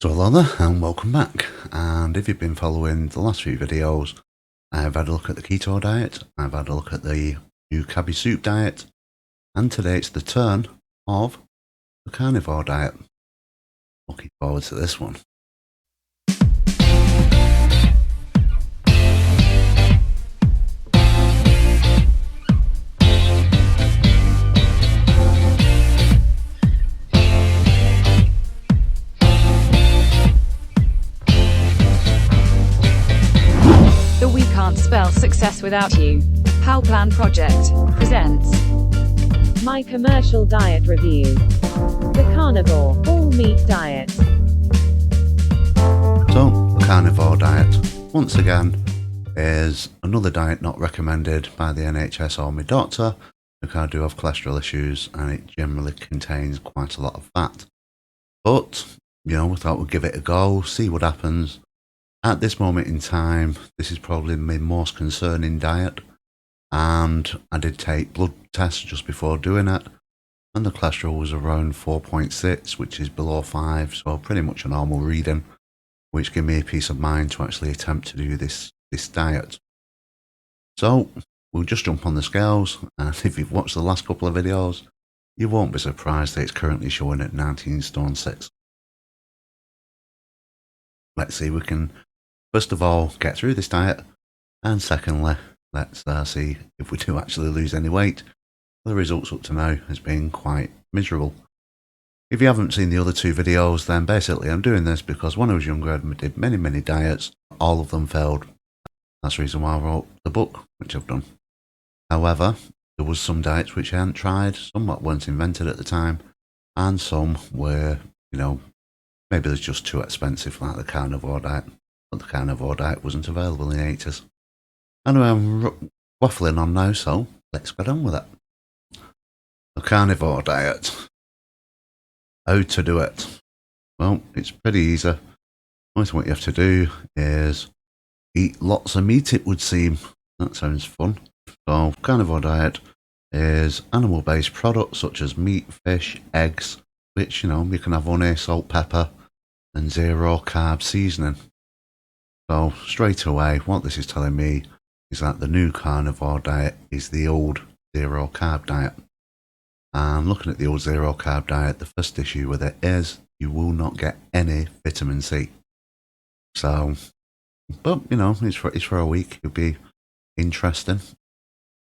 So hello there and welcome back, and if you've been following the last few videos, I've had a look at the keto diet, I've had a look at the new cabbage soup diet, and today it's the turn of the carnivore diet. Looking forward to this one. The We Can't Spell Success Without You PowerPlan project presents My Commercial Diet Review. The Carnivore All-Meat Diet. So, the carnivore diet, once again, is another diet not recommended by the NHS or my doctor, because I do have cholesterol issues and it generally contains quite a lot of fat. But, we thought we'd give it a go, see what happens. At this moment in time, this is probably my most concerning diet, and I did take blood tests just before doing it, and the cholesterol was around 4.6, which is below 5, so pretty much a normal reading, which gave me a peace of mind to actually attempt to do this diet. So, we'll just jump on the scales, and if you've watched the last couple of videos, you won't be surprised that it's currently showing at 19 stone 6. Let's see if we can first of all get through this diet, and secondly, let's see if we do actually lose any weight. The results up to now has been quite miserable. If you haven't seen the other two videos, then basically I'm doing this because when I was younger I did many diets, all of them failed. That's the reason why I wrote the book, which I've done. However, there was some diets which I hadn't tried, some that weren't invented at the time, and some were, maybe they're just too expensive, like the carnivore diet. But the carnivore diet wasn't available in the 80s. Anyway, I'm waffling on now, so let's get on with it. The carnivore diet. How to do it? Well, it's pretty easy. Most what you have to do is eat lots of meat, it would seem. That sounds fun. So, carnivore diet is animal-based products such as meat, fish, eggs, which, you can have honey, salt, pepper, and zero carb seasoning. So straight away, what this is telling me is that the new carnivore diet is the old zero carb diet. And looking at the old zero carb diet, the first issue with it is you will not get any vitamin C. So, but it's for a week. It'll be interesting.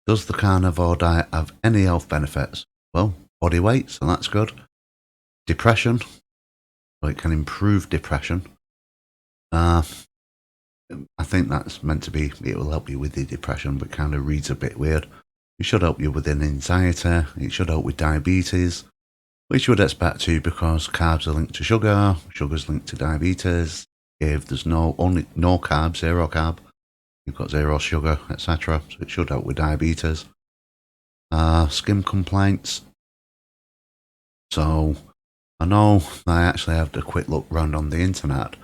Does the carnivore diet have any health benefits? Well, body weight, so that's good. Depression, so it can improve depression. I think that's meant to be, it will help you with the depression, but kind of reads a bit weird. It should help you with anxiety, it should help with diabetes, which you would expect to because carbs are linked to sugar, sugar's linked to diabetes. If there's no carb, zero carb, you've got zero sugar, etc. So it should help with diabetes. Skin complaints. So I know I actually had a quick look round on the internet,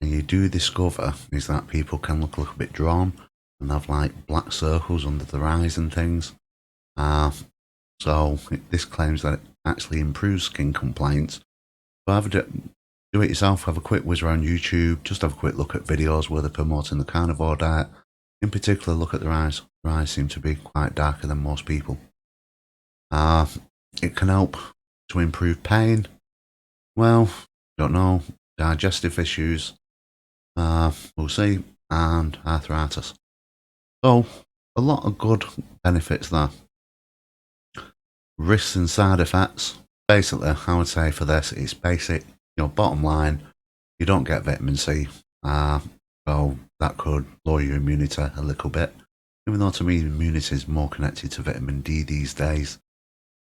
and you do discover is that people can look a little bit drawn and have like black circles under their eyes and things. So this claims that it actually improves skin complaints. So do it yourself, have a quick whiz around YouTube, just have a quick look at videos where they're promoting the carnivore diet. In particular, look at their eyes. Their eyes seem to be quite darker than most people. It can help to improve pain. Well, don't know. Digestive issues. We'll see. And arthritis. So, a lot of good benefits there. Risks and side effects. Basically, I would say for this, it's basic. Bottom line, you don't get vitamin C. So that could lower your immunity a little bit. Even though to me, immunity is more connected to vitamin D these days.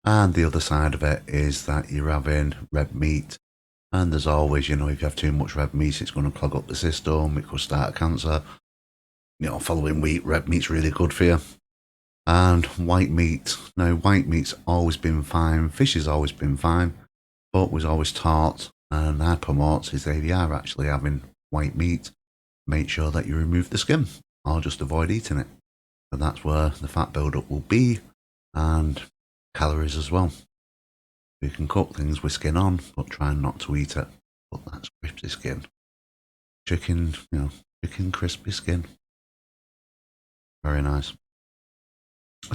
And the other side of it is that you're having red meat. And there's always, if you have too much red meat, it's going to clog up the system. It could start cancer. Following wheat, red meat's really good for you. And white meat. Now, white meat's always been fine. Fish has always been fine. But was always taught, and I promote, is if you are actually having white meat, make sure that you remove the skin. Or just avoid eating it. So that's where the fat buildup will be. And calories as well. You can cook things with skin on, but try not to eat it. But that's crispy skin. Chicken, chicken crispy skin. Very nice.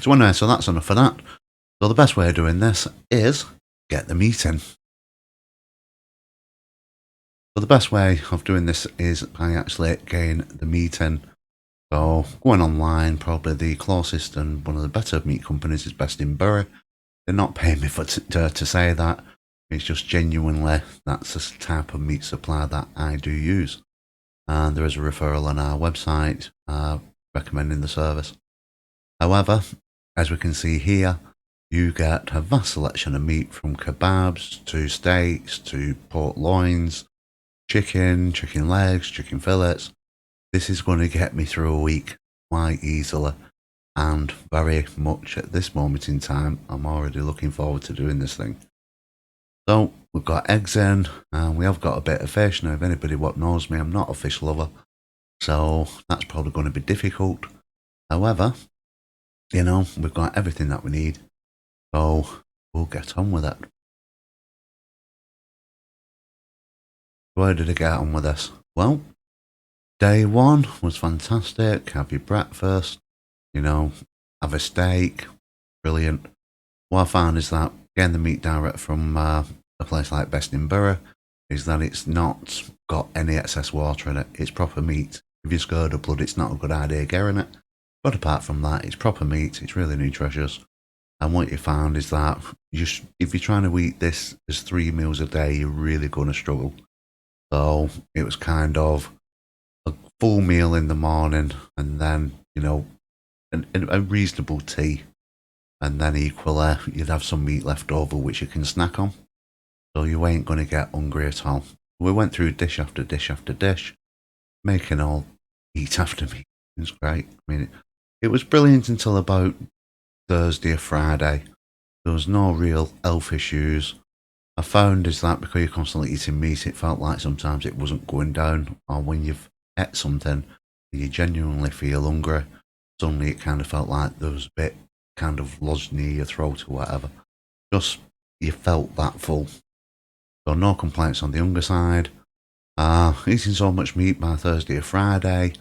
So anyway, so that's enough for that. So the best way of doing this is get the meat in. So the best way of doing this is by actually getting the meat in. So going online, probably the closest and one of the better meat companies is Best in Bury. They're not paying me to say that. It's just genuinely that's the type of meat supply that I do use. And there is a referral on our website recommending the service. However, as we can see here, you get a vast selection of meat from kebabs to steaks to pork loins, chicken legs, chicken fillets. This is going to get me through a week quite easily, and very much at this moment in time, I'm already looking forward to doing this thing. So we've got eggs in, and we have got a bit of fish. Now, if anybody what knows me, I'm not a fish lover, so that's probably going to be difficult. However, we've got everything that we need, so we'll get on with it. Where did I get on with this? Well, day one was fantastic. Have your breakfast, have a steak, brilliant. What I found is that getting the meat direct from a place like Best in Bury is that it's not got any excess water in it. It's proper meat. If you're scared of blood, it's not a good idea getting it. But apart from that, it's proper meat. It's really nutritious. And what you found is that if you're trying to eat this as 3 meals a day, you're really going to struggle. So it was kind of a full meal in the morning, and then, a reasonable tea. And then equally, you'd have some meat left over, which you can snack on. So you ain't going to get hungry at all. We went through dish after dish after dish, making all eat after me. It was great. I mean, it was brilliant until about Thursday or Friday. There was no real health issues. I found is that because you're constantly eating meat, it felt like sometimes it wasn't going down, or when you've ate something and you genuinely feel hungry, suddenly it kind of felt like there was a bit kind of lodged near your throat or whatever. Just you felt that full. So no complaints on the hunger side. Eating so much meat by Thursday or Friday,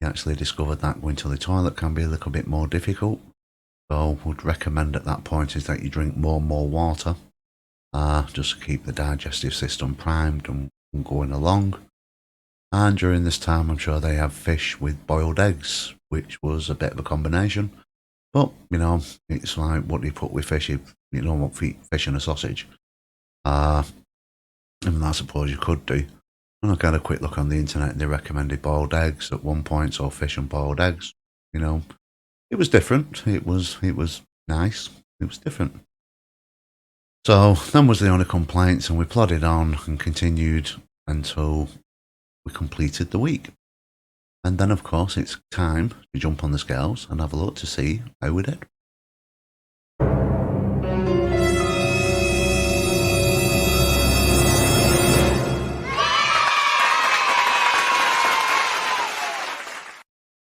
you actually discovered that going to the toilet can be a little bit more difficult. So would recommend at that point is that you drink more and more water. Just to keep the digestive system primed and going along. And during this time, I'm sure they have fish with boiled eggs, which was a bit of a combination. But, it's like, what do you put with fish if you don't want fish and a sausage? I suppose you could do. And I got a quick look on the internet, and they recommended boiled eggs at one point, so fish and boiled eggs. It was different. It was nice. It was different. So that was the only complaints, and we plodded on and continued until we completed the week. And then, of course, it's time to jump on the scales and have a look to see how we did.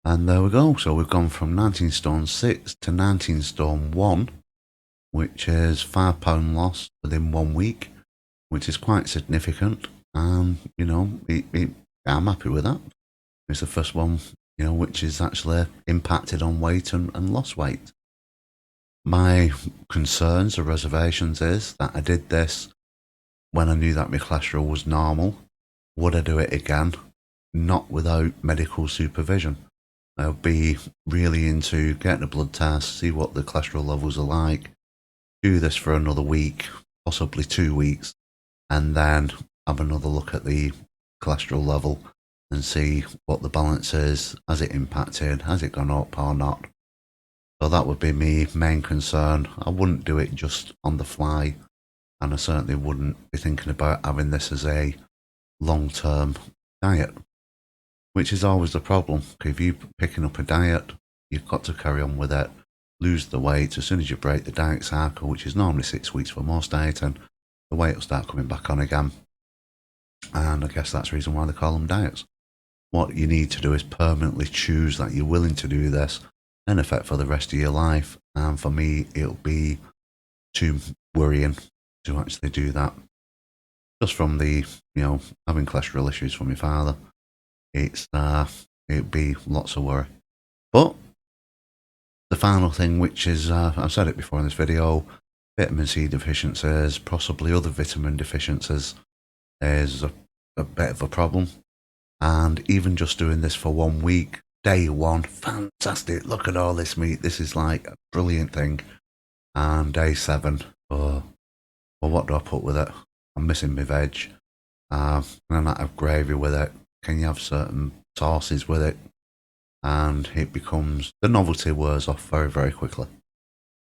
And there we go. So we've gone from 19 stone 6 to 19 stone 1. Which is £5 loss within 1 week, which is quite significant. And, I'm happy with that. It's the first one, which is actually impacted on weight and lost weight. My concerns or reservations is that I did this when I knew that my cholesterol was normal. Would I do it again? Not without medical supervision. I would be really into getting a blood test, see what the cholesterol levels are like, do this for another week, possibly 2 weeks, and then have another look at the cholesterol level and see what the balance is. Has it impacted? Has it gone up or not? So that would be my main concern. I wouldn't do it just on the fly, and I certainly wouldn't be thinking about having this as a long-term diet, which is always the problem. If you're picking up a diet, you've got to carry on with it. Lose the weight. As soon as you break the diet cycle, which is normally 6 weeks for most dieting, the weight will start coming back on again. And I guess that's the reason why they call them diets. What you need to do is permanently choose that you're willing to do this in effect for the rest of your life. And for me, it'll be too worrying to actually do that. just from the, having cholesterol issues from your father. It'd be lots of worry. But the final thing, which is, I've said it before in this video, vitamin C deficiencies, possibly other vitamin deficiencies, is a bit of a problem. And even just doing this for 1 week, day one, fantastic, look at all this meat, this is like a brilliant thing. And day 7, well, what do I put with it? I'm missing my veg. Can I not have gravy with it? Can you have certain sauces with it? And it becomes, the novelty wears off very, very quickly.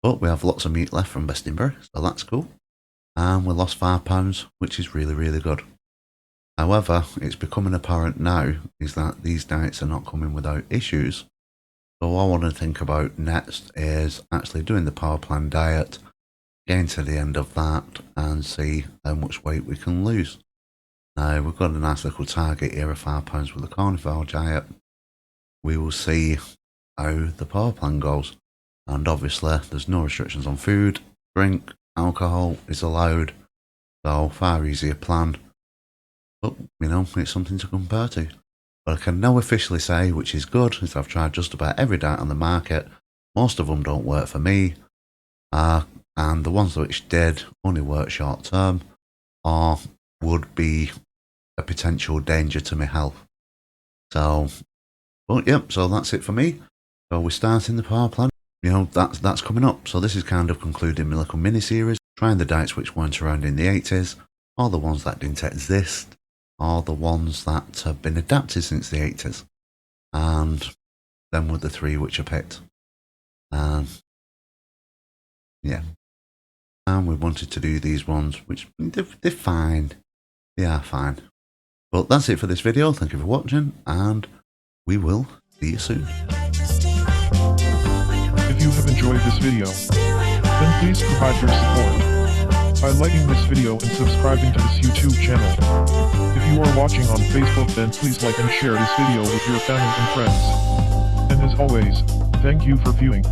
But we have lots of meat left from Bestingbury, so that's cool. And we lost 5 pounds, which is really, really good. However, it's becoming apparent now is that these diets are not coming without issues. So what I want to think about next is actually doing the PowerPlan diet, getting to the end of that and see how much weight we can lose. Now, we've got a nice little target here of 5 pounds with the Carnivore diet. We will see how the PowerPlan goes. And obviously, there's no restrictions on food, drink, alcohol is allowed. So, far easier plan. But, it's something to compare to. But I can now officially say, which is good, is I've tried just about every diet on the market. Most of them don't work for me. And the ones which did only work short term or would be a potential danger to my health. So, but yep, so that's it for me. So we're starting the PowerPlan. That's coming up. So this is kind of concluding my little mini-series, trying the diets which weren't around in the 80s, or the ones that didn't exist, or the ones that have been adapted since the 80s. And then with the 3 which I picked. Yeah. And we wanted to do these ones, which they're fine. They are fine. But that's it for this video. Thank you for watching, and we will see you soon. If you have enjoyed this video, then please provide your support by liking this video and subscribing to this YouTube channel. If you are watching on Facebook, then please like and share this video with your family and friends. And as always, thank you for viewing.